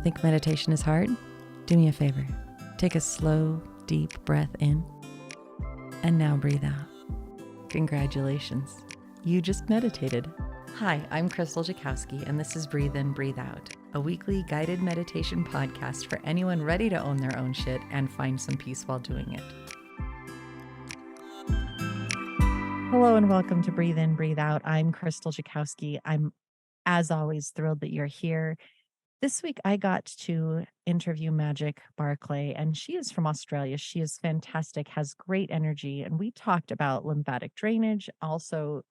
Think meditation is hard? Do me a favor. Take a slow, deep breath in, and now breathe out. Congratulations. You just meditated. Hi, I'm Krystal Jakosky, and this is Breathe In, Breathe Out, a weekly guided meditation podcast for anyone ready to own their own shit and find some peace while doing it. Hello and welcome to Breathe In, Breathe Out. I'm Krystal Jakosky. I'm, as always, thrilled that you're here. This week, I got to interview Magic Barclay, and she is from Australia. She is fantastic, has great energy, and we talked about lymphatic drainage, also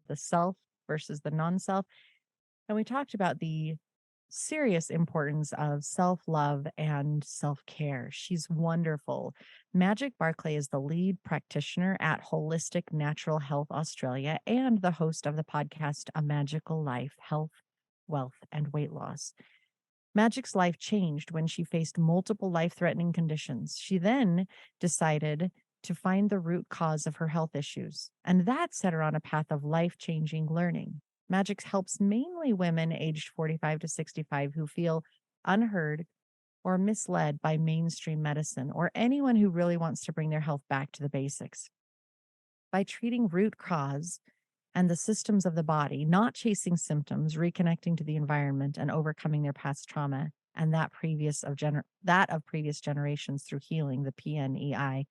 the self versus the non-self, and we talked about the serious importance of self-love and self-care. She's wonderful. Magic Barclay is the lead practitioner at Holistic Natural Health Australia and the host of the podcast A Magical Life: Health, Wealth, and Weight Loss. Magic's life changed when she faced multiple life-threatening conditions. She then decided to find the root cause of her health issues, and that set her on a path of life-changing learning. Magic helps mainly women aged 45 to 65 who feel unheard or misled by mainstream medicine, or anyone who really wants to bring their health back to the basics. By treating root cause and the systems of the body, not chasing symptoms, reconnecting to the environment, and overcoming their past trauma and that of previous generations through healing, the PNEI,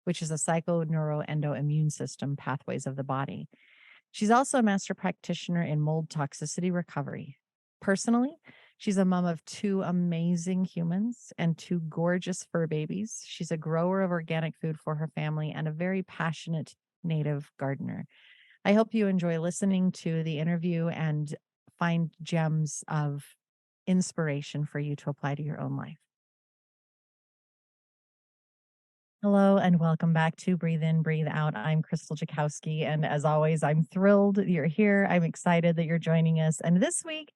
which is a psychoneuroendoimmune system pathways of the body. She's also a master practitioner in mold toxicity recovery. Personally, she's a mom of 2 amazing humans and 2 gorgeous fur babies. She's a grower of organic food for her family and a very passionate native gardener. I hope you enjoy listening to the interview and find gems of inspiration for you to apply to your own life. Hello and welcome back to Breathe In, Breathe Out. I'm Krystal Jakosky, and as always, I'm thrilled that you're here. I'm excited that you're joining us. And this week,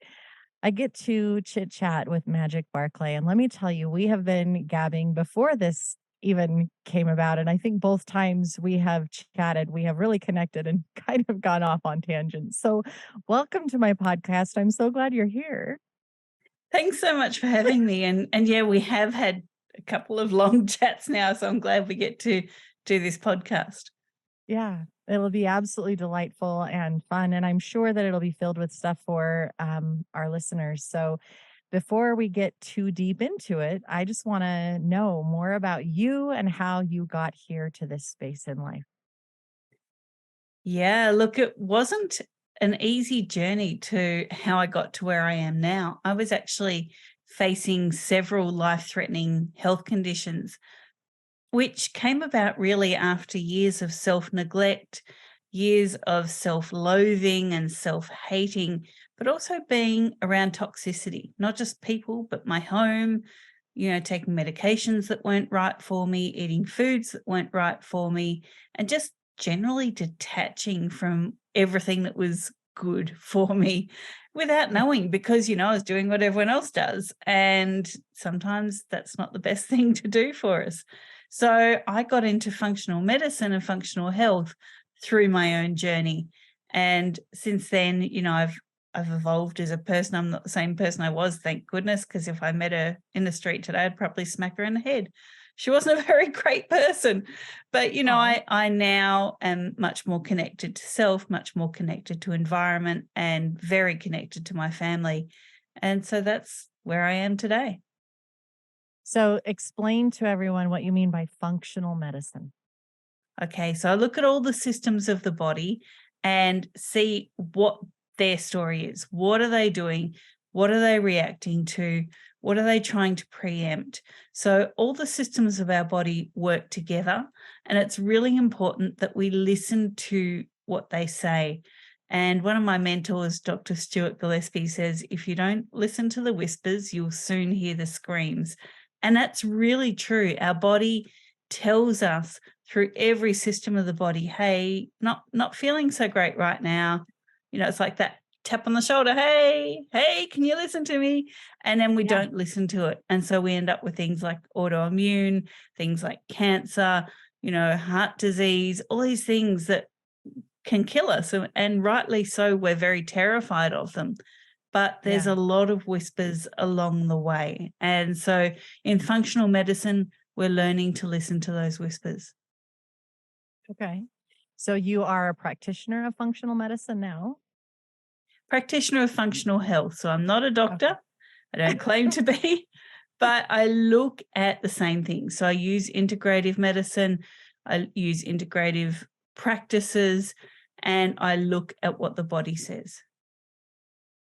I get to chit chat with Magic Barclay. And let me tell you, we have been gabbing before this even came about. And I think both times we have chatted, we have really connected and kind of gone off on tangents. So welcome to my podcast. I'm so glad you're here. Thanks so much for having me. And yeah, we have had a couple of long chats now, so I'm glad we get to do this podcast. Yeah, it'll be absolutely delightful and fun. And I'm sure that it'll be filled with stuff for our listeners. So before we get too deep into it, I just want to know more about you and how you got here to this space in life. Yeah, look, it wasn't an easy journey to how I got to where I am now. I was actually facing several life-threatening health conditions, which came about really after years of self-neglect, years of self-loathing and self-hating, but also being around toxicity, not just people, but my home, taking medications that weren't right for me, eating foods that weren't right for me, and just generally detaching from everything that was good for me without knowing, because, I was doing what everyone else does. And sometimes that's not the best thing to do for us. So I got into functional medicine and functional health through my own journey. And since then, I've evolved as a person. I'm not the same person I was, thank goodness, because if I met her in the street today, I'd probably smack her in the head. She wasn't a very great person. But, I now am much more connected to self, much more connected to environment, and very connected to my family. And so that's where I am today. So explain to everyone what you mean by functional medicine. Okay, so I look at all the systems of the body and see what their story is. What are they doing? What are they reacting to? What are they trying to preempt? So all the systems of our body work together, and it's really important that we listen to what they say. And one of my mentors, Dr. Stuart Gillespie, says, if you don't listen to the whispers, you'll soon hear the screams. And that's really true. Our body tells us through every system of the body, hey, not feeling so great right now. It's like that tap on the shoulder, hey, can you listen to me? And then we don't listen to it. And so we end up with things like autoimmune, things like cancer, heart disease, all these things that can kill us. And rightly so, we're very terrified of them. but there's Yeah. a lot of whispers along the way. And so in functional medicine, we're learning to listen to those whispers. Okay. So you are a practitioner of functional medicine now? Practitioner of functional health. So I'm not a Okay. doctor. I don't claim to be, but I look at the same things. So I use integrative medicine, I use integrative practices, and I look at what the body says.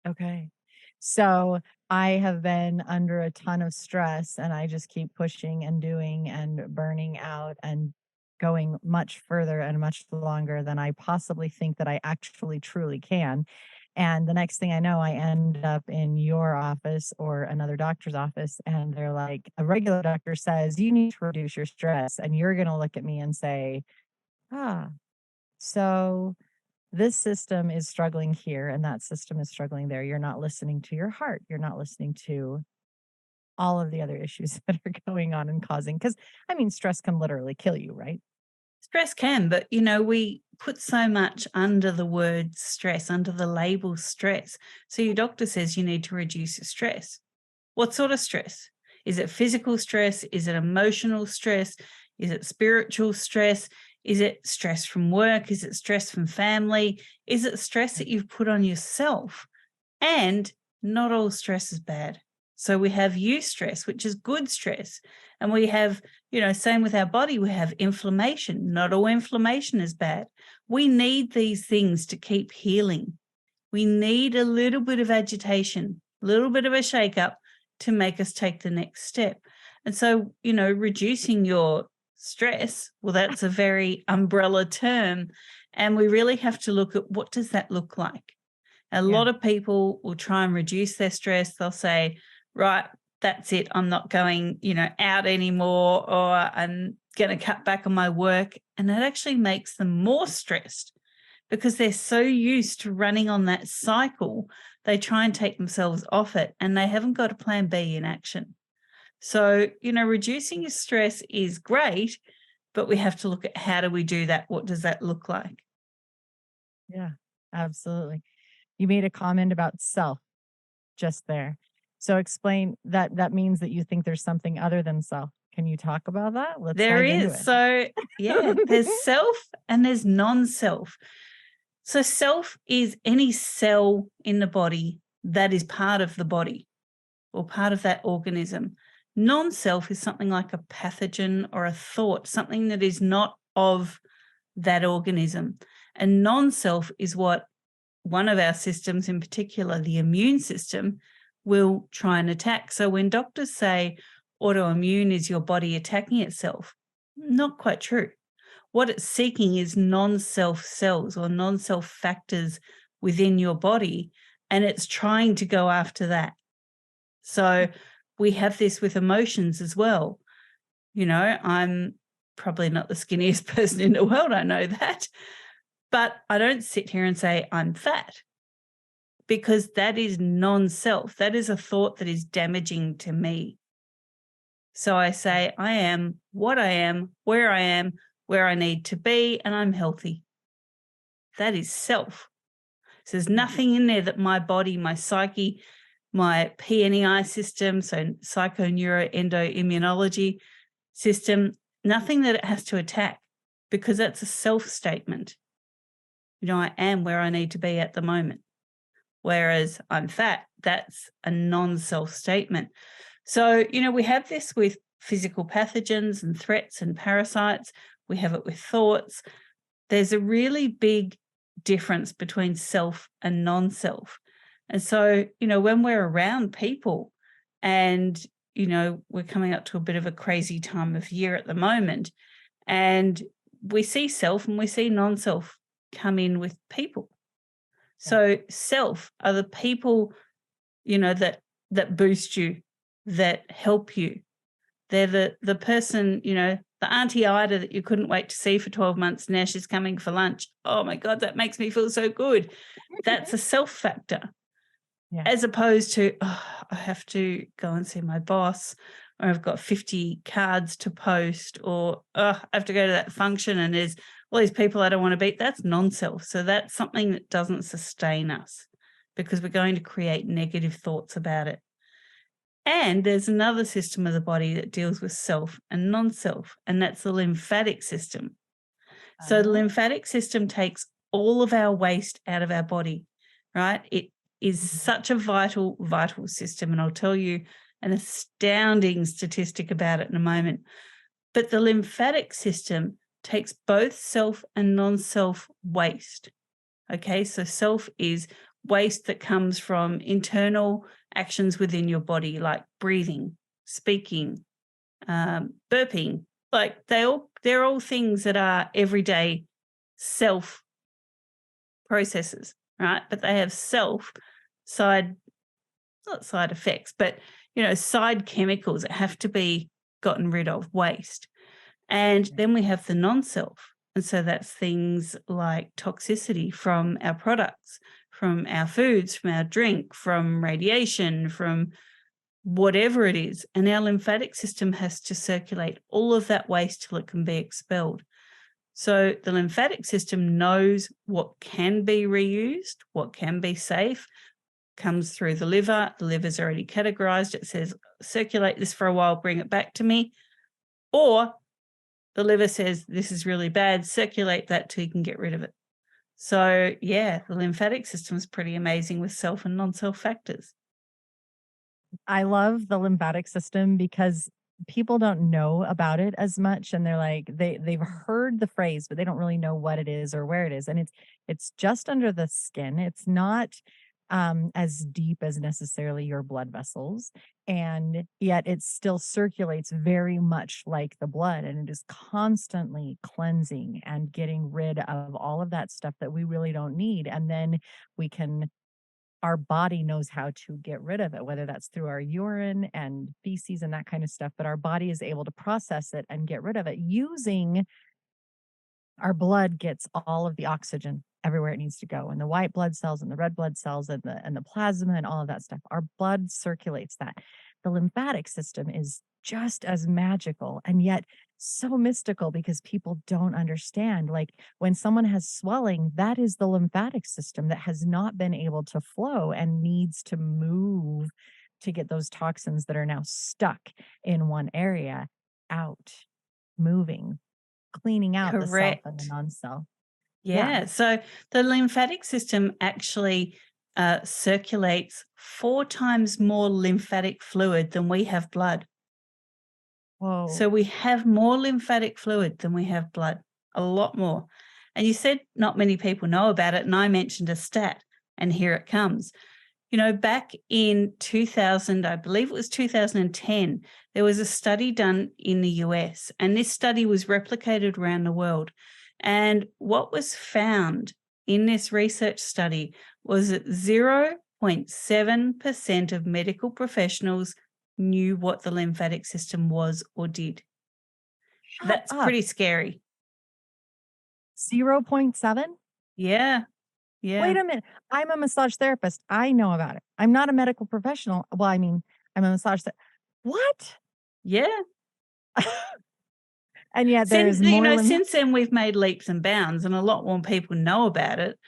Okay. So I have been under a ton of stress and I just keep pushing and doing and burning out and going much further and much longer than I possibly think that I actually truly can. And the next thing I know, I end up in your office or another doctor's office, and they're like, a regular doctor says, you need to reduce your stress. And you're going to look at me and say, ah, so this system is struggling here and that system is struggling there. You're not listening to your heart. You're not listening to all of the other issues that are going on and causing, because I mean, stress can literally kill you, right? Stress can, but we put so much under the word stress, under the label stress. So your doctor says you need to reduce your stress. What sort of stress? Is it physical stress? Is it emotional stress? Is it spiritual stress? Is it stress from work? Is it stress from family? Is it stress that you've put on yourself? And not all stress is bad. So we have eustress, which is good stress. And we have, same with our body, we have inflammation. Not all inflammation is bad. We need these things to keep healing. We need a little bit of agitation, a little bit of a shakeup to make us take the next step. And so, reducing your stress, well, that's a very umbrella term. And we really have to look at, what does that look like? A Yeah. lot of people will try and reduce their stress. They'll say, right, that's it. I'm not going, out anymore, or I'm going to cut back on my work. And that actually makes them more stressed because they're so used to running on that cycle. They try and take themselves off it and they haven't got a plan B in action. So, reducing your stress is great, but we have to look at, how do we do that? What does that look like? Yeah, absolutely. You made a comment about self just there. So explain that. That means that you think there's something other than self. Can you talk about that? Let's There dive into is. it. So, yeah, there's self and there's non-self. So, self is any cell in the body that is part of the body or part of that organism. Non-self is something like a pathogen or a thought, something that is not of that organism. And non-self is what one of our systems, in particular, the immune system, will try and attack. So when doctors say autoimmune is your body attacking itself, not quite true. What it's seeking is non-self cells or non-self factors within your body, and it's trying to go after that. So we have this with emotions as well. I'm probably not the skinniest person in the world, I know that, but I don't sit here and say I'm fat, because that is non-self. That is a thought that is damaging to me. So I say, I am what I am, where I need to be, and I'm healthy. That is self. So there's nothing in there that my body, my psyche, my PNEI system, so psychoneuroendoimmunology system, nothing that it has to attack, because that's a self statement. I am where I need to be at the moment. Whereas I'm fat, that's a non-self statement. So, we have this with physical pathogens and threats and parasites. We have it with thoughts. There's a really big difference between self and non-self. And so, when we're around people and, we're coming up to a bit of a crazy time of year at the moment, and we see self and we see non-self come in with people. So self are the people, that boost you, that help you. They're the person, the Auntie Ida that you couldn't wait to see for 12 months. Now she's coming for lunch. Oh my God, that makes me feel so good. That's a self factor. Yeah. As opposed to, I have to go and see my boss, or I've got 50 cards to post, or I have to go to that function and there's all these people I don't want to beat. That's non-self. So that's something that doesn't sustain us. because we're going to create negative thoughts about it. And there's another system of the body that deals with self and non-self, and that's the lymphatic system. So the Oh. lymphatic system takes all of our waste out of our body, right? It is Mhm. such a vital, vital system. And I'll tell you an astounding statistic about it in a moment. But the lymphatic system takes both self and non-self waste. Okay, so self is waste that comes from internal actions within your body, like breathing, speaking, burping. Like they're all things that are everyday self processes, right? But they have self side, not side effects, but side chemicals that have to be gotten rid of, waste. And then we have the non-self. And so that's things like toxicity from our products, from our foods, from our drink, from radiation, from whatever it is. And our lymphatic system has to circulate all of that waste till it can be expelled. So the lymphatic system knows what can be reused, what can be safe, comes through the liver. The liver's already categorized. It says, circulate this for a while, bring it back to me. Or the liver says, this is really bad, circulate that till you can get rid of it. So, yeah, the lymphatic system is pretty amazing with self and non-self factors. I love the lymphatic system because people don't know about it as much, and they're like they've heard the phrase but they don't really know what it is or where it is, and it's just under the skin. It's not as deep as necessarily your blood vessels, and yet it still circulates very much like the blood, and it is constantly cleansing and getting rid of all of that stuff that we really don't need, and then we can our body knows how to get rid of it, whether that's through our urine and feces and that kind of stuff. But our body is able to process it and get rid of it using our blood gets all of the oxygen everywhere it needs to go, and the white blood cells and the red blood cells and the plasma and all of that stuff. Our blood circulates that. The lymphatic system is just as magical and yet so mystical because people don't understand. Like when someone has swelling, that is the lymphatic system that has not been able to flow and needs to move to get those toxins that are now stuck in one area out, moving, cleaning out the self and the Correct. non-self. Yeah. Yeah. So the lymphatic system actually circulates 4 times more lymphatic fluid than we have blood. So Whoa. we have more lymphatic fluid than we have blood, a lot more. And you said not many people know about it. And I mentioned a stat, and here it comes. Back in 2000, I believe it was 2010, there was a study done in the US, and this study was replicated around the world. And what was found in this research study was that 0.7% of medical professionals knew what the lymphatic system was or did. Shut That's up. pretty scary. 0.7? Yeah. Yeah. Wait a minute. I'm a massage therapist. I know about it. I'm not a medical professional. Well, I mean, I'm a massage what? Yeah. And yet there Since is more lymph. since then we've made leaps and bounds and a lot more people know about it.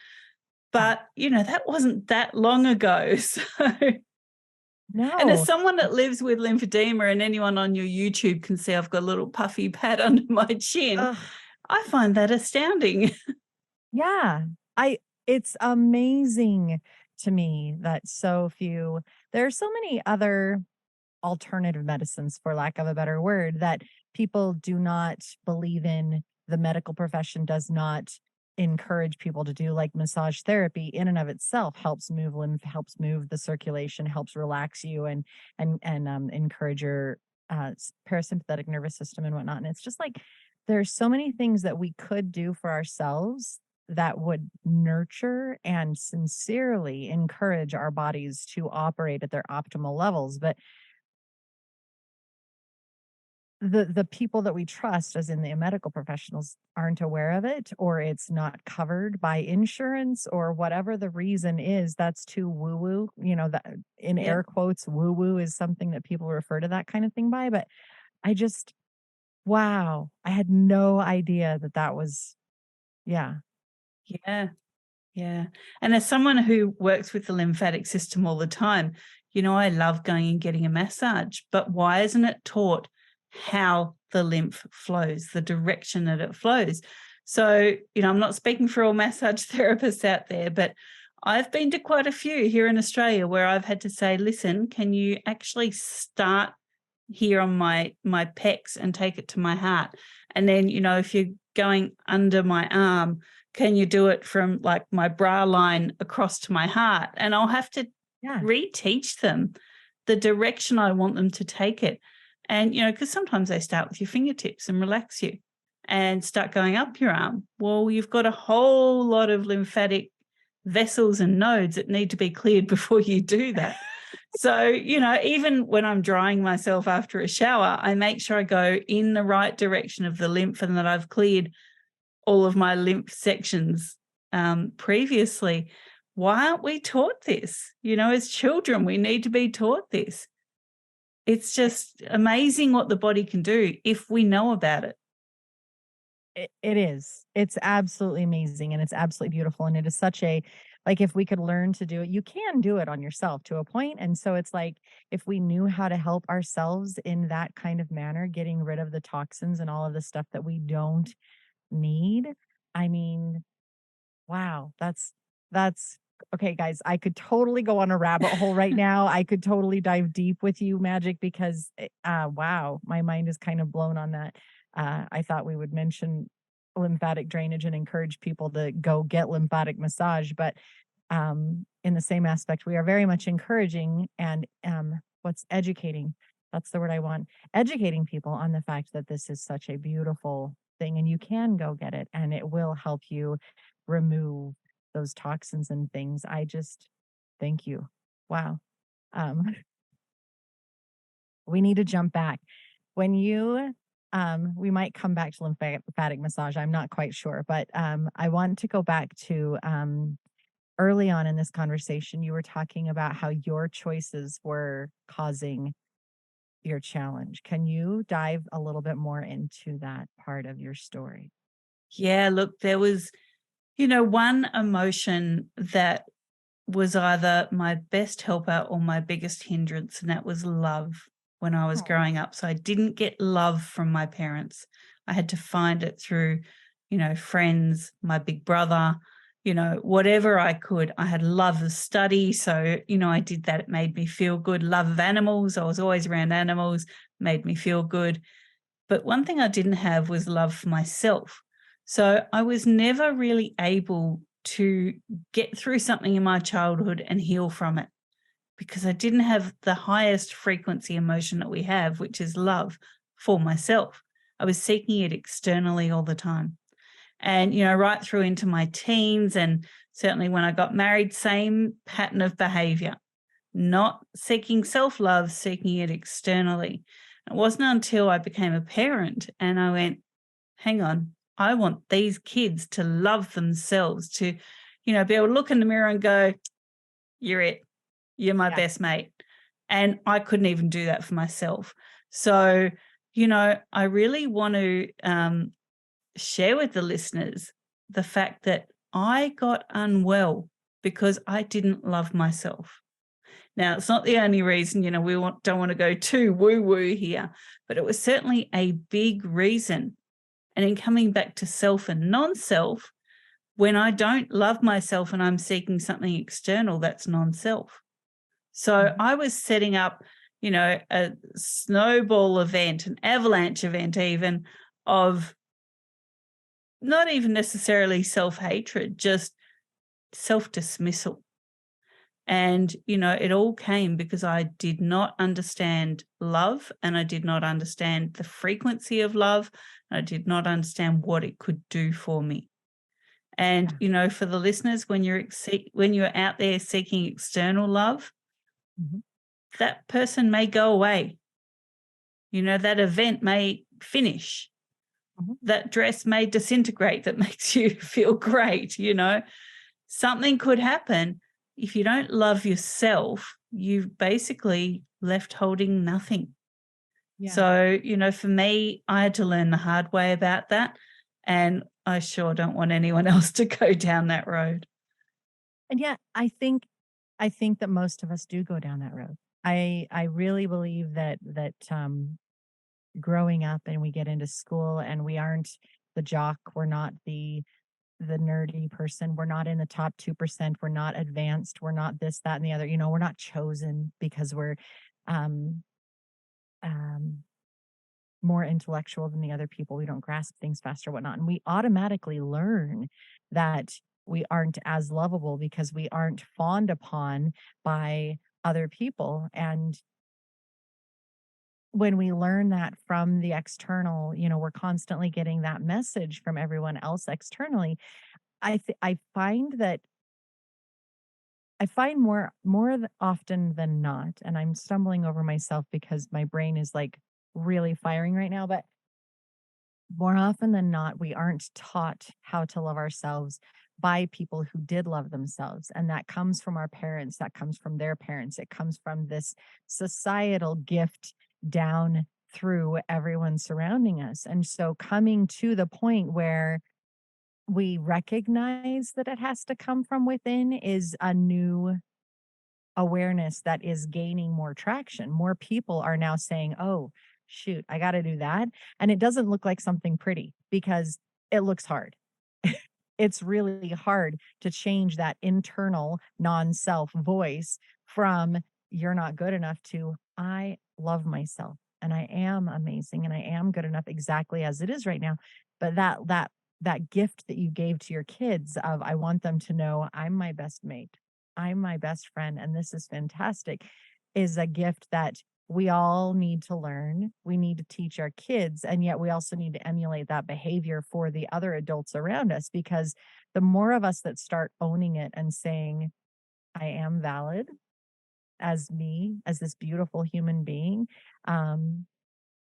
Yeah. But, that wasn't that long ago. So, and as No. someone that lives with lymphedema, and anyone on your YouTube can see I've got a little puffy pad under my chin, Ugh. I find that astounding. Yeah. It's amazing to me that so few there are so many other alternative medicines, for lack of a better word, that people do not believe in. The medical profession does not encourage people to do, like massage therapy in and of itself helps move lymph, helps move the circulation, helps relax you and encourage your parasympathetic nervous system and whatnot. And it's just like there's so many things that we could do for ourselves that would nurture and sincerely encourage our bodies to operate at their optimal levels. But the people that we trust, as in the medical professionals, aren't aware of it, or it's not covered by insurance, or whatever the reason is. That's too woo woo, that in Yep. air quotes woo woo is something that people refer to that kind of thing by. But I just wow, I had no idea that that was. Yeah. Yeah. Yeah. And as someone who works with the lymphatic system all the time, I love going and getting a massage, but why isn't it taught how the lymph flows, the direction that it flows? So, I'm not speaking for all massage therapists out there, but I've been to quite a few here in Australia where I've had to say, listen, can you actually start here on my pecs and take it to my heart? And then, if you're going under my arm, can you do it from like my bra line across to my heart? And I'll have to Yeah. reteach them the direction I want them to take it. And, because sometimes they start with your fingertips and relax you and start going up your arm. Well, you've got a whole lot of lymphatic vessels and nodes that need to be cleared before you do that. So, even when I'm drying myself after a shower, I make sure I go in the right direction of the lymph and that I've cleared all of my lymph sections previously. Why aren't we taught this? As children, we need to be taught this. It's just amazing what the body can do if we know about it. It is. It's absolutely amazing, and it's absolutely beautiful, and it is such a like, if we could learn to do it, you can do it on yourself to a point, and so it's like, if we knew how to help ourselves in that kind of manner, getting rid of the toxins and all of the stuff that we don't need, I mean, wow, that's okay, guys, I could totally go on a rabbit hole right now. I could totally dive deep with you, Magic, because wow, my mind is kind of blown on that. I thought we would mention lymphatic drainage and encourage people to go get lymphatic massage, but in the same aspect, we are very much encouraging and what's educating. That's the word I want. Educating people on the fact that this is such a beautiful thing and you can go get it and it will help you remove those toxins and things. I just thank you. Wow. Um, we need to jump back. When you we might come back to lymphatic massage. I'm not quite sure, but I want to go back to early on in this conversation. You were talking about how your choices were causing your challenge. Can you dive a little bit more into that part of your story? Yeah, look, there was, one emotion that was either my best helper or my biggest hindrance, and that was love when I was Oh, growing up. So I didn't get love from my parents. I had to find it through, friends, my big brother, whatever I could. I had love of study. So, I did that. It made me feel good. Love of animals. I was always around animals, made me feel good. But one thing I didn't have was love for myself. So I was never really able to get through something in my childhood and heal from it because I didn't have the highest frequency emotion that we have, which is love for myself. I was seeking it externally all the time. And, right through into my teens and certainly when I got married, same pattern of behavior, not seeking self love, seeking it externally. It wasn't until I became a parent and I went, hang on, I want these kids to love themselves, to, be able to look in the mirror and go, you're it, you're my yeah. best mate. And I couldn't even do that for myself. So, I really want to share with the listeners the fact that I got unwell because I didn't love myself. Now, it's not the only reason, don't want to go too woo-woo here, but it was certainly a big reason. And in coming back to self and non-self, when I don't love myself and I'm seeking something external, that's non-self. So Mhm. I was setting up, a snowball event, an avalanche event even, of not even necessarily self-hatred, just self-dismissal. And, it all came because I did not understand love and I did not understand the frequency of love. And I did not understand what it could do for me. And, Yeah. for the listeners, when you're out there seeking external love, Mhm. that person may go away. That event may finish. Mhm. That dress may disintegrate that makes you feel great. Something could happen. If you don't love yourself, you've basically left holding nothing. Yeah. So, for me, I had to learn the hard way about that. And I sure don't want anyone else to go down that road. And yet I think that most of us do go down that road. I really believe that growing up and we get into school and we aren't the jock, we're not the nerdy person, we're not in the top 2%, we're not advanced, we're not this, that, and the other, we're not chosen because we're um um more intellectual than the other people. We don't grasp things faster, whatnot. And we automatically learn that we aren't as lovable because we aren't fawned upon by other people. And when we learn that from the external, we're constantly getting that message from everyone else externally. I find that I find often than not, and I'm stumbling over myself because my brain is like really firing right now, but more often than not, we aren't taught how to love ourselves by people who did love themselves. And that comes from our parents, that comes from their parents, it comes from this societal gift down through everyone surrounding us. And so, coming to the point where we recognize that it has to come from within is a new awareness that is gaining more traction. More people are now saying, "Oh, shoot, I got to do that." And it doesn't look like something pretty because it looks hard. It's really hard to change that internal non-self voice from "you're not good enough" to "I love myself and I am amazing and I am good enough exactly as it is right now." But that gift that you gave to your kids of "I want them to know I'm my best mate. I'm my best friend and this is fantastic" is a gift that we all need to learn. We need to teach our kids, and yet we also need to emulate that behavior for the other adults around us, because the more of us that start owning it and saying, "I am valid as me, as this beautiful human being, um,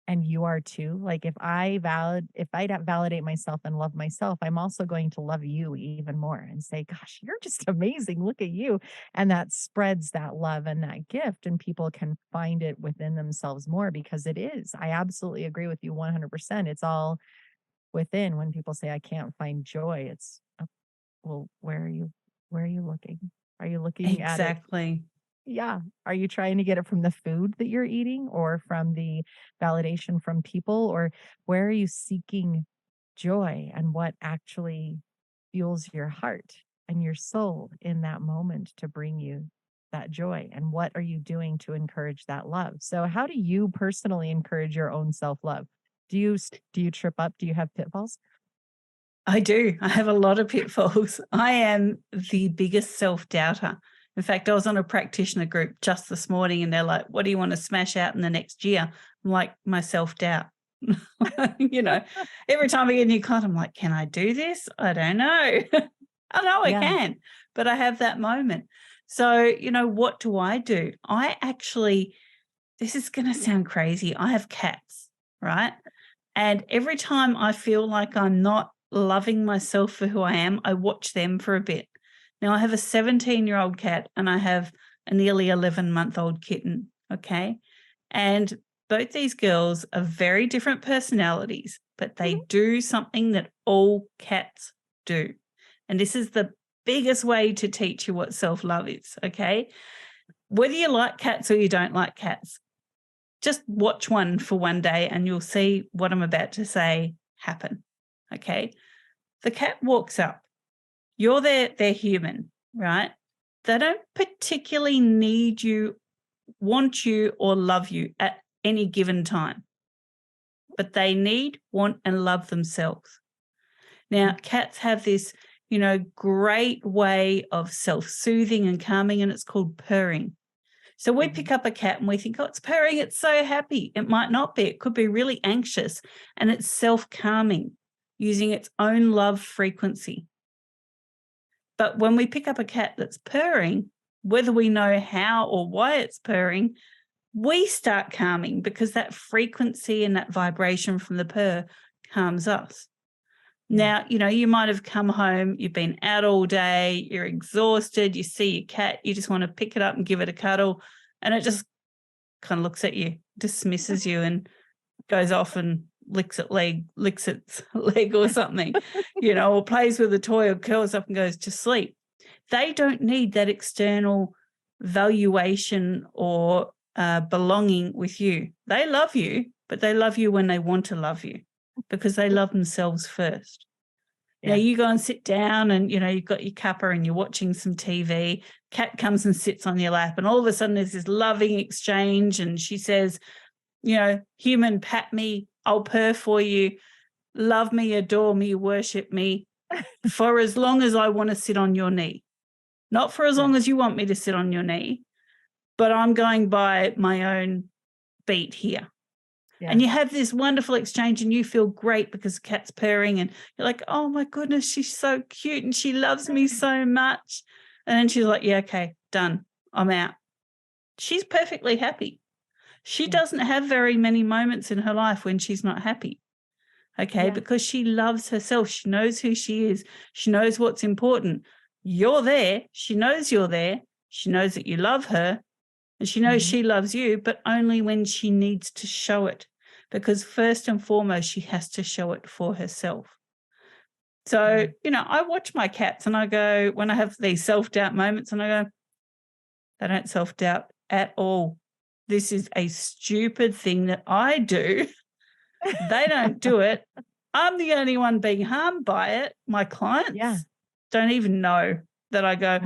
and you are too." Like if I validate myself and love myself, I'm also going to love you even more and say, "Gosh, you're just amazing. Look at you." And that spreads that love and that gift, and people can find it within themselves more because it is. I absolutely agree with you 100%. It's all within. When people say I can't find joy, it's well, where are you looking? Are you looking at it? Exactly. Yeah. Are you trying to get it from the food that you're eating or from the validation from people? Or where are you seeking joy, and what actually fuels your heart and your soul in that moment to bring you that joy? And what are you doing to encourage that love? So how do you personally encourage your own self-love? Do you trip up? Do you have pitfalls? I do. I have a lot of pitfalls. I am the biggest self-doubter. In fact, I was on a practitioner group just this morning and they're like, "What do you want to smash out in the next year?" I'm like, "My self-doubt." you know, every time I get a new client, I'm like, "Can I do this? I don't know." I know I Yeah. can, but I have that moment. So, what do? I actually, this is going to sound crazy. I have cats, right? And every time I feel like I'm not loving myself for who I am, I watch them for a bit. Now, I have a 17-year-old cat and I have a nearly 11-month-old kitten. Okay. And both these girls are very different personalities, but they Mhm. do something that all cats do. And this is the biggest way to teach you what self love is. Okay. Whether you like cats or you don't like cats, just watch one for one day and you'll see what I'm about to say happen. Okay. The cat walks up. You're they're human, right? They don't particularly need you, want you, or love you at any given time, but they need, want, and love themselves. Now, Okay. cats have this, great way of self soothing and calming, and it's called purring. So we Mhm. pick up a cat and we think, "Oh, it's purring, it's so happy." It might not be. It could be really anxious and it's self calming using its own love frequency. But when we pick up a cat that's purring, whether we know how or why it's purring, we start calming because that frequency and that vibration from the purr calms us. Yeah. Now, you might have come home, you've been out all day, you're exhausted, you see your cat, you just want to pick it up and give it a cuddle, and it just kind of looks at you, dismisses you, and goes off and licks its leg or something, or plays with a toy or curls up and goes to sleep. they don't need that external valuation or belonging with you. They love you, but they love you when they want to love you because they love themselves first. Now you go and sit down and, you've got your cuppa and you're watching some TV. Cat comes and sits on your lap and all of a sudden there's this loving exchange and she says, human, pat me, I'll purr for you, love me, adore me, worship me for as long as I want to sit on your knee. Not for as long as you want me to sit on your knee, but I'm going by my own beat here. Yeah. And you have this wonderful exchange and you feel great because the cat's purring and you're like, oh my goodness, she's so cute and she loves me so much. And then she's like, yeah, okay, done. I'm out. She's perfectly happy. She doesn't have very many moments in her life when she's not happy. Okay, because she loves herself. She knows who she is. She knows what's important. You're there. She knows you're there. She knows that you love her. And she knows she loves you, but only when she needs to show it. Because first and foremost, she has to show it for herself. So, I watch my cats and I go, when I have these self-doubt moments and I go, they don't self-doubt at all. This is a stupid thing that I do. They don't do it. I'm the only one being harmed by it. My clients don't even know that I go,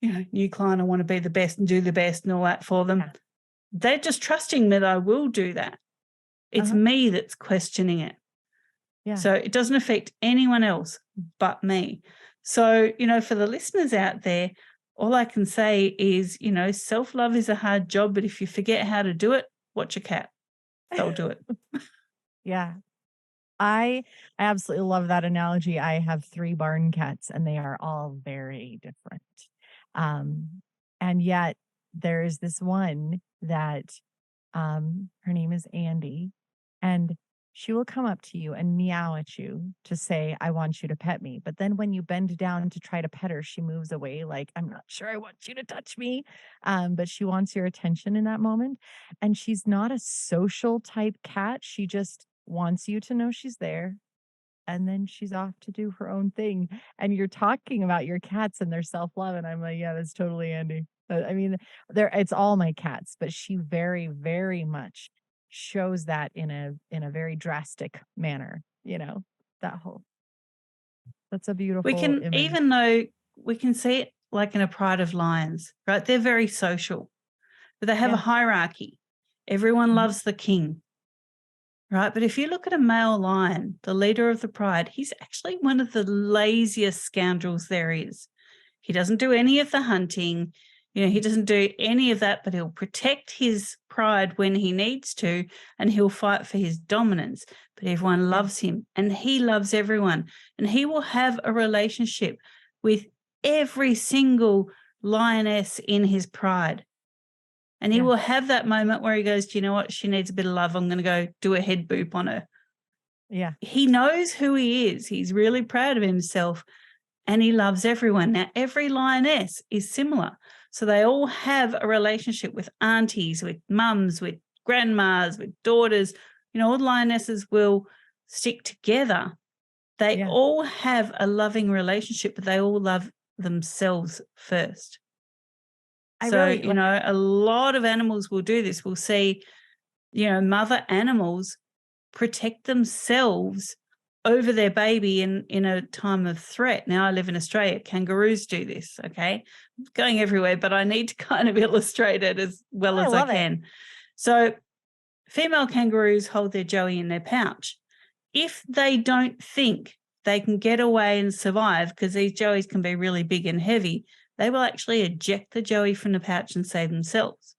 new client, I want to be the best and do the best and all that for them. Yeah. They're just trusting that I will do that. It's me that's questioning it. Yeah. So it doesn't affect anyone else but me. So, for the listeners out there, all I can say is, self-love is a hard job, but if you forget how to do it, watch a cat. They'll do it. Yeah. I absolutely love that analogy. I have 3 barn cats and they are all very different. And yet there's this one that her name is Andy, and she will come up to you and meow at you to say, I want you to pet me. But then when you bend down to try to pet her, she moves away like, I'm not sure I want you to touch me. But she wants your attention in that moment. And she's not a social type cat. She just wants you to know she's there. And then she's off to do her own thing. And you're talking about your cats and their self-love. And I'm like, yeah, that's totally Andy. I mean, it's all my cats, but she very, very much shows that in a very drastic manner, that's a beautiful image. Even though we can see it like in a pride of lions, right? They're very social, but they have a hierarchy. Everyone loves the king. Right. But if you look at a male lion, the leader of the pride, he's actually one of the laziest scoundrels there is. He doesn't do any of the hunting. He doesn't do any of that, but he'll protect his pride when he needs to, and he'll fight for his dominance. But everyone loves him and he loves everyone. And he will have a relationship with every single lioness in his pride. And he will have that moment where he goes, do you know what? She needs a bit of love. I'm going to go do a head boop on her. Yeah. He knows who he is. He's really proud of himself and he loves everyone. Now, every lioness is similar. So they all have a relationship with aunties, with mums, with grandmas, with daughters. All the lionesses will stick together. They all have a loving relationship, but they all love themselves first. A lot of animals will do this. We'll see, mother animals protect themselves over their baby in a time of threat. Now, I live in Australia. Kangaroos do this, okay? I'm going everywhere, but I need to kind of illustrate it as well as I can. So female kangaroos hold their joey in their pouch. If they don't think they can get away and survive, because these joeys can be really big and heavy, they will actually eject the joey from the pouch and save themselves.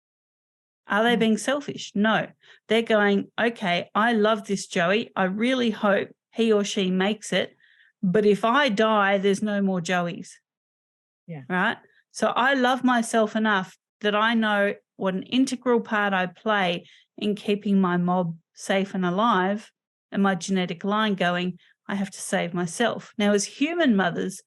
Are they being selfish? No. They're going, okay, I love this joey. I really hope he or she makes it. But if I die, there's no more joeys. Yeah. Right? So I love myself enough that I know what an integral part I play in keeping my mob safe and alive and my genetic line going. I have to save myself. Now, as human mothers,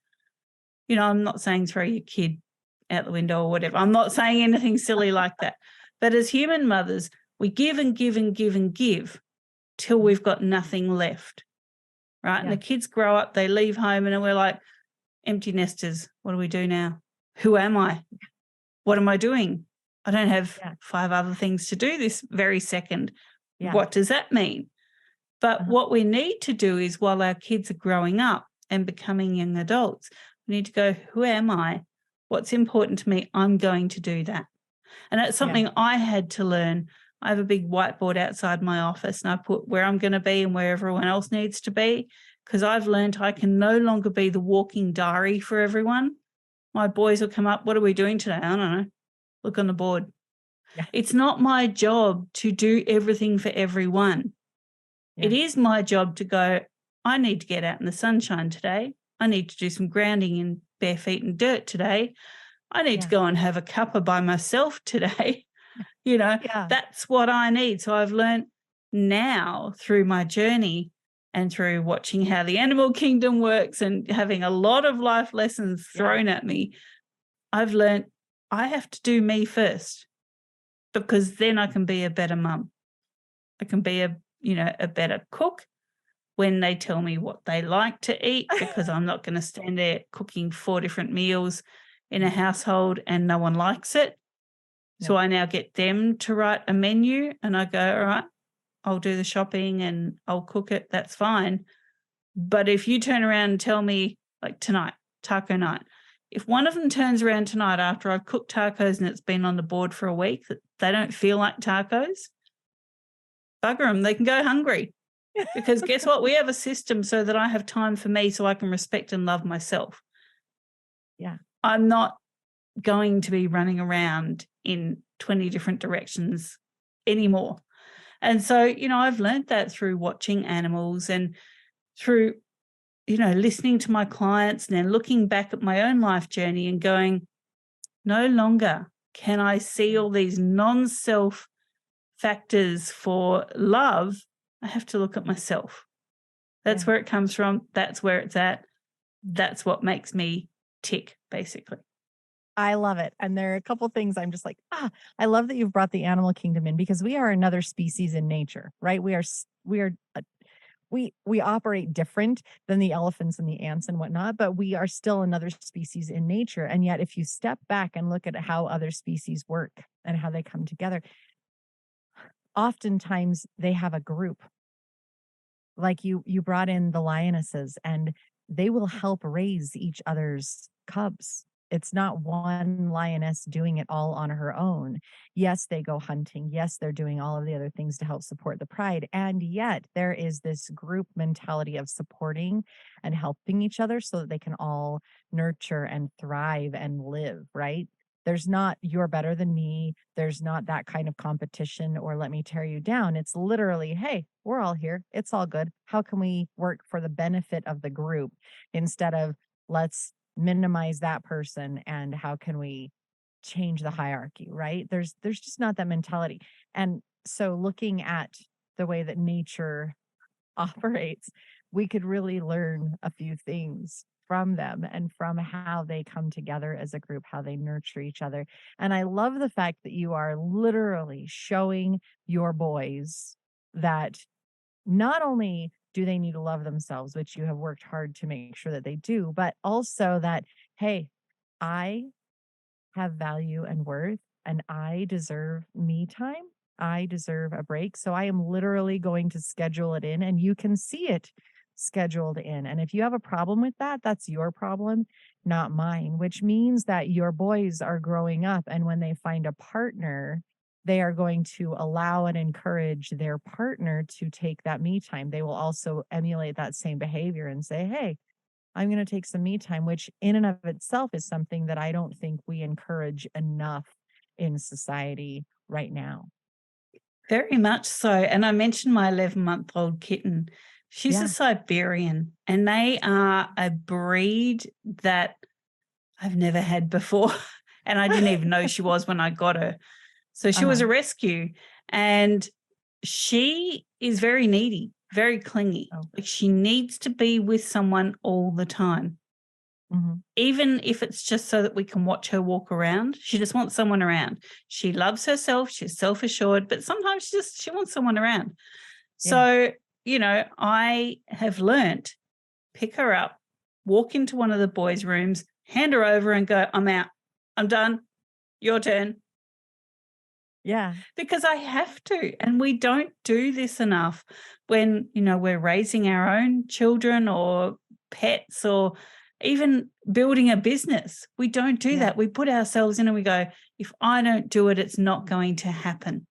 I'm not saying throw your kid out the window or whatever. I'm not saying anything silly like that. But as human mothers, we give and give and give and give till we've got nothing left, right? Yeah. And the kids grow up, they leave home, and we're like, empty nesters. What do we do now? Who am I? What am I doing? I don't have Yeah. 5 other things to do this very second. Yeah. What does that mean? But what we need to do is, while our kids are growing up and becoming young adults, we need to go, who am I? What's important to me? I'm going to do that. And that's something I had to learn. I have a big whiteboard outside my office, and I put where I'm going to be and where everyone else needs to be, because I've learned I can no longer be the walking diary for everyone. My boys will come up, what are we doing today? I don't know. Look on the board. Yeah. It's not my job to do everything for everyone. Yeah. It is my job to go, I need to get out in the sunshine today. I need to do some grounding in bare feet and dirt today. I need to go and have a cuppa by myself today. That's what I need. So I've learned now through my journey and through watching how the animal kingdom works and having a lot of life lessons thrown at me, I've learned I have to do me first, because then I can be a better mum. I can be a better cook when they tell me what they like to eat, because I'm not going to stand there cooking 4 different meals in a household and no one likes it. So I now get them to write a menu, and I go, all right, I'll do the shopping and I'll cook it. That's fine. But if you turn around and tell me, like tonight, taco night, if one of them turns around tonight after I've cooked tacos and it's been on the board for a week that they don't feel like tacos, bugger them. They can go hungry. Because guess what? We have a system so that I have time for me, so I can respect and love myself. Yeah. I'm not going to be running around in 20 different directions anymore. And so, I've learned that through watching animals and through, listening to my clients and then looking back at my own life journey and going, no longer can I see all these non-self factors for love. I have to look at myself. That's where it comes from. That's where it's at. That's what makes me tick, basically. I love it. And there are a couple things I'm just like, I love that you've brought the animal kingdom in, because we are another species in nature, right? We operate different than the elephants and the ants and whatnot, but we are still another species in nature. And yet, if you step back and look at how other species work and how they come together, oftentimes they have a group. Like you brought in the lionesses, and they will help raise each other's cubs. It's not one lioness doing it all on her own. Yes, they go hunting. Yes, they're doing all of the other things to help support the pride. And yet there is this group mentality of supporting and helping each other so that they can all nurture and thrive and live, right? There's not you're better than me. There's not that kind of competition or let me tear you down. It's literally, hey, we're all here. It's all good. How can we work for the benefit of the group instead of let's minimize that person and how can we change the hierarchy, right? There's just not that mentality. And so looking at the way that nature operates, we could really learn a few things from them and from how they come together as a group, how they nurture each other. And I love the fact that you are literally showing your boys that not only do they need to love themselves, which you have worked hard to make sure that they do, but also that, hey, I have value and worth, and I deserve me time. I deserve a break. So I am literally going to schedule it in, and you can see it scheduled in. And if you have a problem with that, that's your problem, not mine, which means that your boys are growing up. And when they find a partner, they are going to allow and encourage their partner to take that me time. They will also emulate that same behavior and say, hey, I'm going to take some me time, which in and of itself is something that I don't think we encourage enough in society right now. Very much so. And I mentioned my 11-month-old kitten. She's a Siberian, and they are a breed that I've never had before. And I didn't even know she was when I got her. So she was a rescue, and she is very needy, very clingy. Like, she needs to be with someone all the time. Even if it's just so that we can watch her walk around, she just wants someone around. She loves herself. She's self-assured, but sometimes she wants someone around. So, I have learnt, pick her up, walk into one of the boys' rooms, hand her over and go, I'm out. I'm done. Your turn. Yeah. Because I have to. And we don't do this enough when, we're raising our own children or pets or even building a business. We don't do that. We put ourselves in and we go, if I don't do it, it's not going to happen.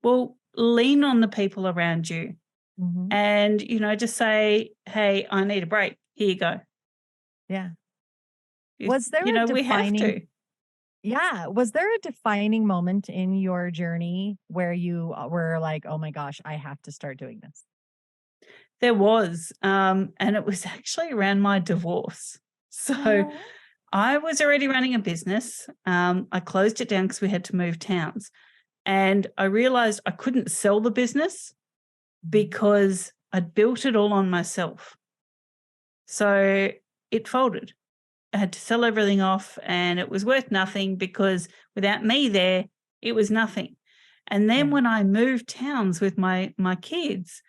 Well, lean on the people around you and, just say, hey, I need a break. Here you go. Yeah. Was there a we have to. Yeah. Was there a defining moment in your journey where you were like, oh my gosh, I have to start doing this? There was, and it was actually around my divorce. So I was already running a business. I closed it down because we had to move towns. And I realized I couldn't sell the business because I'd built it all on myself. So it folded. I had to sell everything off and it was worth nothing because without me there, it was nothing. And then when I moved towns with my kids,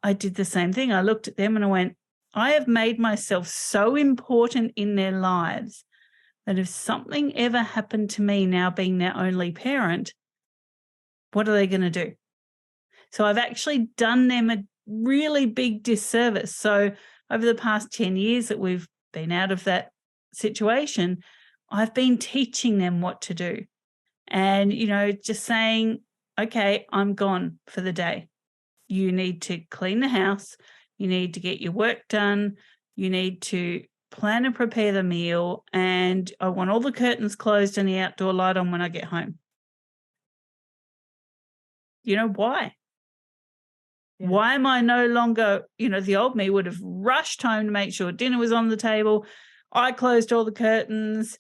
I did the same thing. I looked at them and I went, I have made myself so important in their lives that if something ever happened to me now being their only parent, what are they going to do? So I've actually done them a really big disservice. So over the past 10 years that we've been out of that situation, I've been teaching them what to do. And, just saying, okay, I'm gone for the day. You need to clean the house. You need to get your work done. You need to plan and prepare the meal. And I want all the curtains closed and the outdoor light on when I get home. Why? Yeah. Why am I no longer, the old me would have rushed home to make sure dinner was on the table. I closed all the curtains.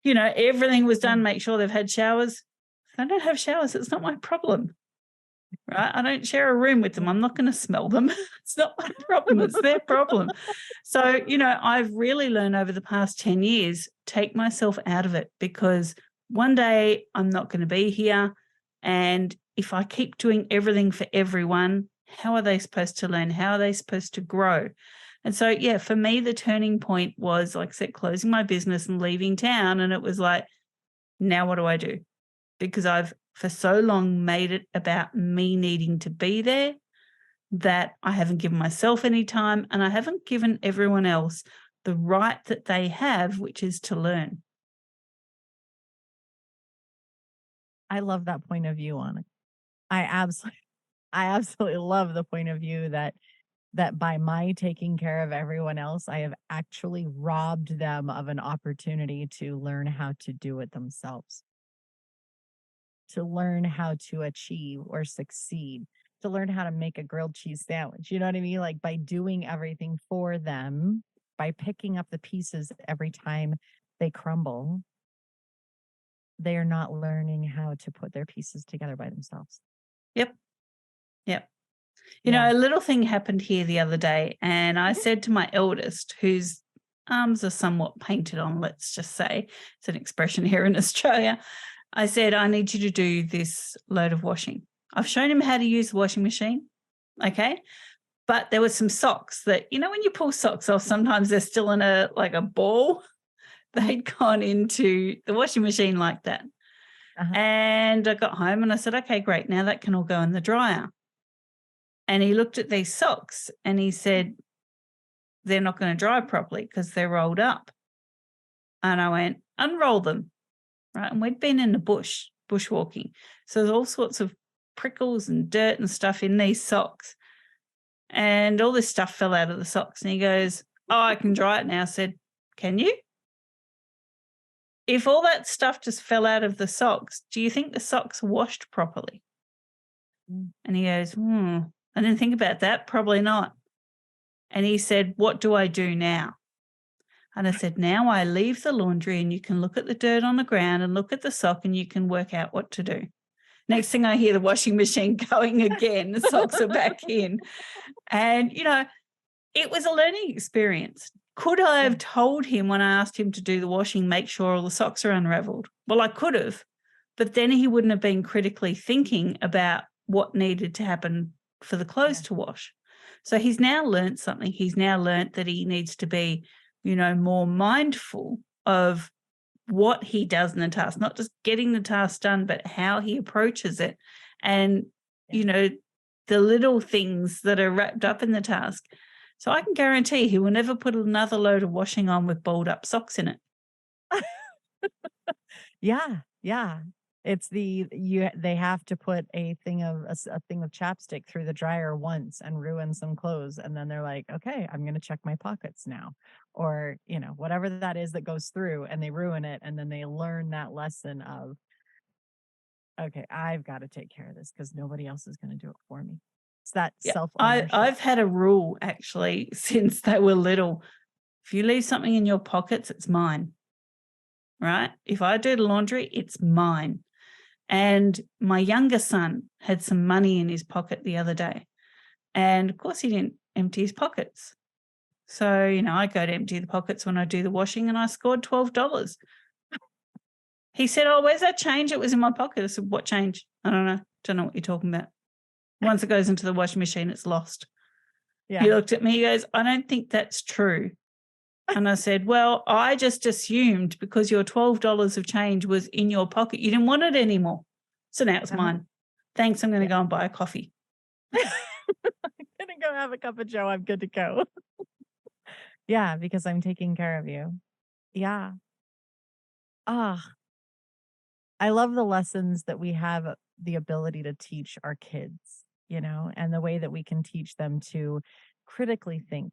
Everything was done, make sure they've had showers. If they don't have showers, it's not my problem. Right? I don't share a room with them. I'm not going to smell them. It's not my problem. It's their problem. So, I've really learned over the past 10 years, take myself out of it because one day I'm not going to be here. And if I keep doing everything for everyone, how are they supposed to learn? How are they supposed to grow? And so, for me, the turning point was, like I said, closing my business and leaving town. And it was like, now what do I do? Because I've for so long made it about me needing to be there that I haven't given myself any time and I haven't given everyone else the right that they have, which is to learn. I love that point of view on it. I absolutely love the point of view that by my taking care of everyone else, I have actually robbed them of an opportunity to learn how to do it themselves, to learn how to achieve or succeed, to learn how to make a grilled cheese sandwich. You know what I mean? Like by doing everything for them, by picking up the pieces every time they crumble, they are not learning how to put their pieces together by themselves. Yep. A little thing happened here the other day, and I said to my eldest, whose arms are somewhat painted on, let's just say, it's an expression here in Australia, I said, I need you to do this load of washing. I've shown him how to use the washing machine, okay? But there were some socks that, when you pull socks off, sometimes they're still in a ball. They'd gone into the washing machine like that. And I got home and I said, okay, great. Now that can all go in the dryer. And he looked at these socks and he said, they're not going to dry properly because they're rolled up. And I went, unroll them. Right. And we'd been in the bushwalking. So there's all sorts of prickles and dirt and stuff in these socks. And all this stuff fell out of the socks. And he goes, oh, I can dry it now. I said, can you? If all that stuff just fell out of the socks, do you think the socks washed properly? And he goes, I didn't think about that. Probably not. And he said, what do I do now? And I said, now I leave the laundry and you can look at the dirt on the ground and look at the sock and you can work out what to do. Next thing I hear the washing machine going again, the socks are back in. And, it was a learning experience. Could I have told him when I asked him to do the washing, make sure all the socks are unraveled? Well, I could have, but then he wouldn't have been critically thinking about what needed to happen for the clothes to wash. So he's now learned something. He's now learned that he needs to be, more mindful of what he does in the task, not just getting the task done, but how he approaches it. And, Yeah. the little things that are wrapped up in the task. So I can guarantee he will never put another load of washing on with balled up socks in it. Yeah, yeah. It's they have to put a thing of chapstick through the dryer once and ruin some clothes, and then they're like, "Okay, I'm gonna check my pockets now." Or, whatever that is that goes through, and they ruin it, and then they learn that lesson of, "Okay, I've gotta take care of this because nobody else is gonna do it for me." It's that Yeah. self-ownership. I've had a rule actually since they were little. If you leave something in your pockets, it's mine. Right? If I do the laundry, it's mine. And my younger son had some money in his pocket the other day. And of course, he didn't empty his pockets. So, I go to empty the pockets when I do the washing and I scored $12. He said, "Oh, where's that change? It was in my pocket." I said, "What change?" "I don't know. Don't know what you're talking about." Once it goes into the washing machine, it's lost. He Yeah. looked at me, he goes, "I don't think that's true." And I said, "Well, I just assumed because your $12 of change was in your pocket, you didn't want it anymore. So now it's Uh-huh. mine. Thanks, I'm going to Yeah. go and buy a coffee." I'm gonna go have a cup of joe, I'm good to go. Yeah, because I'm taking care of you. Yeah. Ah, I love the lessons that we have the ability to teach our kids, and the way that we can teach them to critically think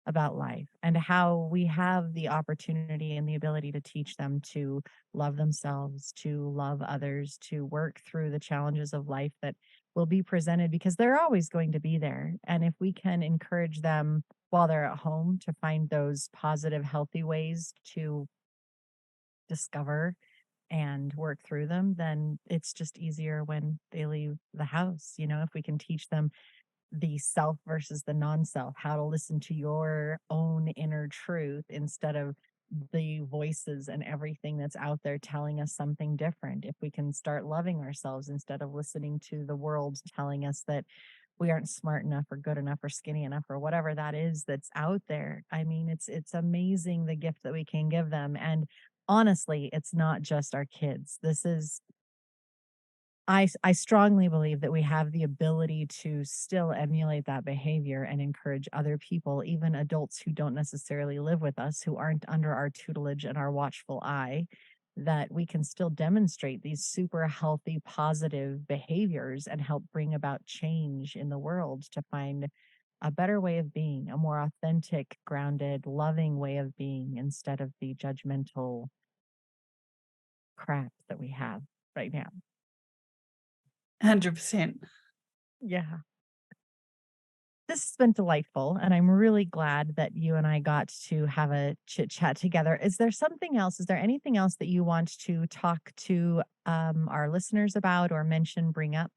about life and how we have the opportunity and the ability to teach them to love themselves, to love others, to work through the challenges of life that will be presented because they're always going to be there. And if we can encourage them while they're at home to find those positive, healthy ways to discover and work through them, then it's just easier when they leave the house. If we can teach them the self versus the non-self, how to listen to your own inner truth instead of the voices and everything that's out there telling us something different. If we can start loving ourselves instead of listening to the world telling us that we aren't smart enough or good enough or skinny enough or whatever that is that's out there. I mean, it's amazing the gift that we can give them. And honestly, it's not just our kids. I strongly believe that we have the ability to still emulate that behavior and encourage other people, even adults who don't necessarily live with us, who aren't under our tutelage and our watchful eye, that we can still demonstrate these super healthy, positive behaviors and help bring about change in the world to find a better way of being, a more authentic, grounded, loving way of being instead of the judgmental crap that we have right now. 100%. Yeah. This has been delightful, and I'm really glad that you and I got to have a chit chat together. Is there something else? Is there anything else that you want to talk to our listeners about or mention, bring up?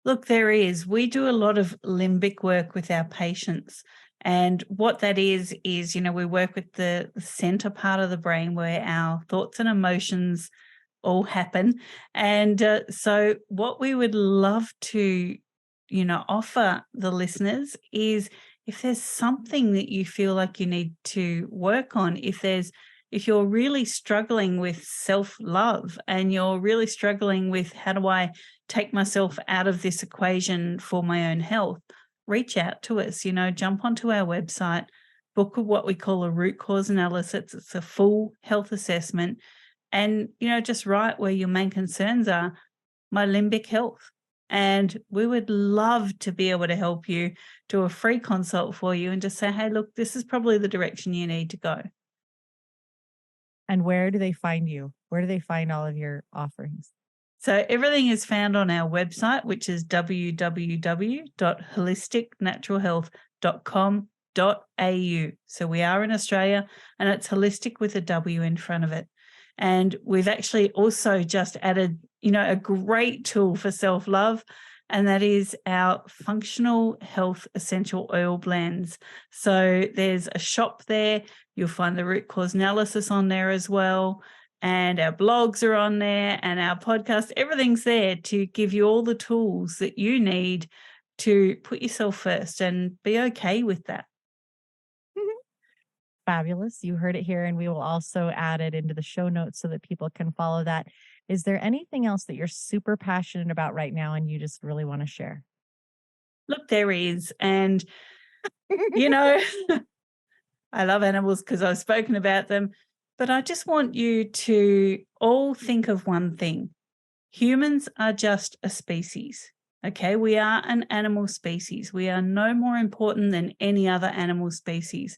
Look, there is. We do a lot of limbic work with our patients. And what that is, we work with the center part of the brain where our thoughts and emotions all happen. And so, what we would love to, offer the listeners is if there's something that you feel like you need to work on, if you're really struggling with self-love and you're really struggling with how do I take myself out of this equation for my own health, reach out to us, jump onto our website, book what we call a root cause analysis. It's a full health assessment and, just write where your main concerns are, my limbic health. And we would love to be able to help you, do a free consult for you and just say, hey, look, this is probably the direction you need to go. And where do they find you? Where do they find all of your offerings? So everything is found on our website, which is www.holisticnaturalhealth.com.au. So we are in Australia and it's holistic with a W in front of it. And we've actually also just added, a great tool for self-love, and that is our functional health essential oil blends. So there's a shop there. You'll find the root cause analysis on there as well. And our blogs are on there and our podcast, everything's there to give you all the tools that you need to put yourself first and be okay with that. Fabulous. You heard it here, and we will also add it into the show notes so that people can follow that. Is there anything else that you're super passionate about right now and you just really want to share? Look, there is. And, you know, I love animals because I've spoken about them, but I just want you to all think of one thing. Humans are just a species. Okay, we are an animal species. We are no more important than any other animal species.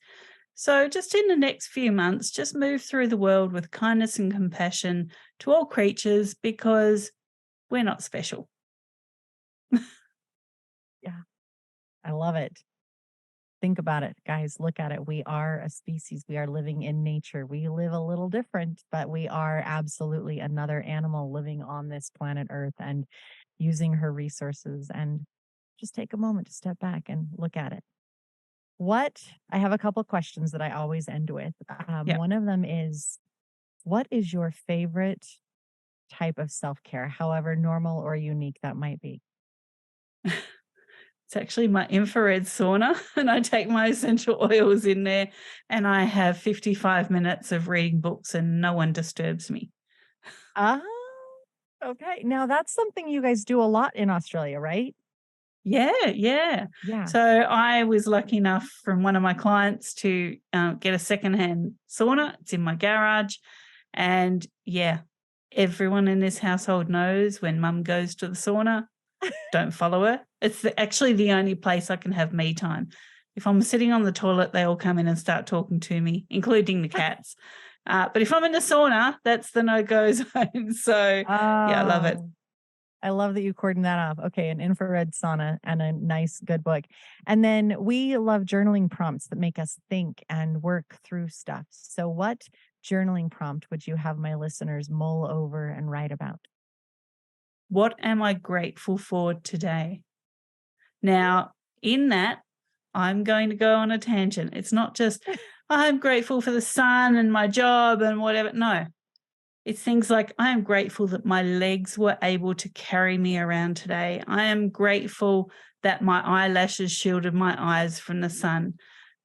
So, just in the next few months, just move through the world with kindness and compassion to all creatures because we're not special. Yeah, I love it. Think about it, guys. Look at it. We are a species. We are living in nature. We live a little different, but we are absolutely another animal living on this planet Earth and using her resources. And just take a moment to step back and look at it. What I have a couple questions that I always end with. Yeah. One of them is, what is your favorite type of self care, however normal or unique that might be? It's actually my infrared sauna, and I take my essential oils in there, and I have 55 minutes of reading books, and no one disturbs me. Ah, okay. Now that's something you guys do a lot in Australia, right? Yeah, yeah. Yeah. So I was lucky enough from one of my clients to get a secondhand sauna. It's in my garage. And yeah, everyone in this household knows when mum goes to the sauna, don't follow her. It's actually the only place I can have me time. If I'm sitting on the toilet, they all come in and start talking to me, including the cats. But if I'm in the sauna, that's the no-go zone. So yeah, I love it. Oh, I love that you cordon that off. Okay, an infrared sauna and a nice, good book. And then we love journaling prompts that make us think and work through stuff. So, what journaling prompt would you have my listeners mull over and write about? What am I grateful for today? Now, in that, I'm going to go on a tangent. It's not just, I'm grateful for the sun and my job and whatever. No, it's things like, I am grateful that my legs were able to carry me around today. I am grateful that my eyelashes shielded my eyes from the sun.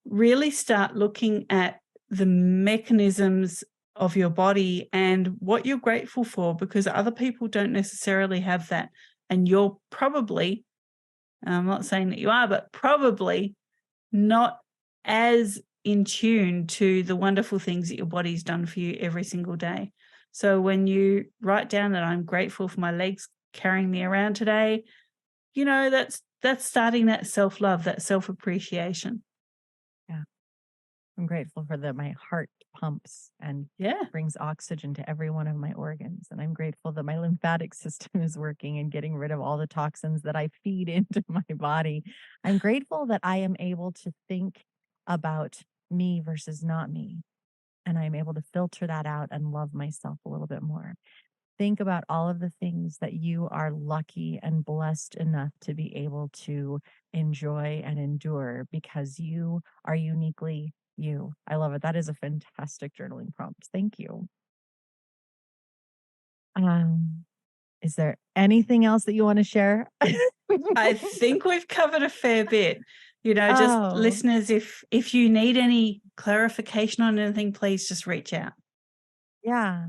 Really start looking at the mechanisms of your body and what you're grateful for, because other people don't necessarily have that. And you're probably, I'm not saying that you are, but probably not as in tune to the wonderful things that your body's done for you every single day. So when you write down that I'm grateful for my legs carrying me around today, that's starting that self-love, that self-appreciation. Yeah. I'm grateful for that my heart pumps and Yeah. brings oxygen to every one of my organs. And I'm grateful that my lymphatic system is working and getting rid of all the toxins that I feed into my body. I'm grateful that I am able to think about me versus not me. And I'm able to filter that out and love myself a little bit more. Think about all of the things that you are lucky and blessed enough to be able to enjoy and endure because you are uniquely you. I love it. That is a fantastic journaling prompt. Thank you. Um, is there anything else that you want to share? I think we've covered a fair bit. Just Oh, listeners, if you need any clarification on anything, please just reach out. yeah.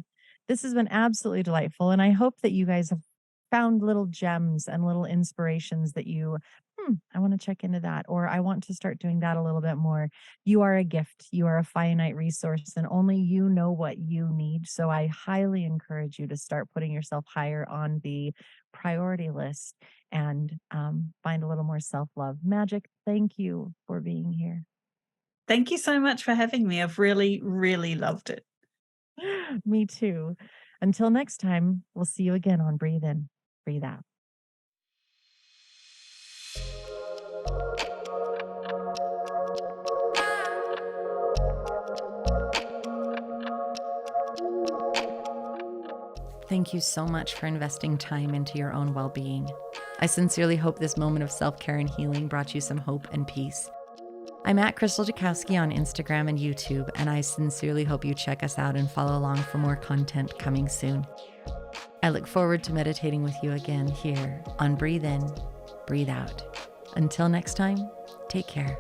This has been absolutely delightful. And I hope that you guys have found little gems and little inspirations that I want to check into that, or I want to start doing that a little bit more. You are a gift. You are a finite resource, and only you know what you need. So I highly encourage you to start putting yourself higher on the priority list and find a little more self love. Magic, thank you for being here. Thank you so much for having me. I've really, really loved it. Me too. Until next time, we'll see you again on Breathe In, Breathe Out. Thank you so much for investing time into your own well being. I sincerely hope this moment of self care and healing brought you some hope and peace. I'm at Krystal Jakosky on Instagram and YouTube, and I sincerely hope you check us out and follow along for more content coming soon. I look forward to meditating with you again here on Breathe In, Breathe Out. Until next time, take care.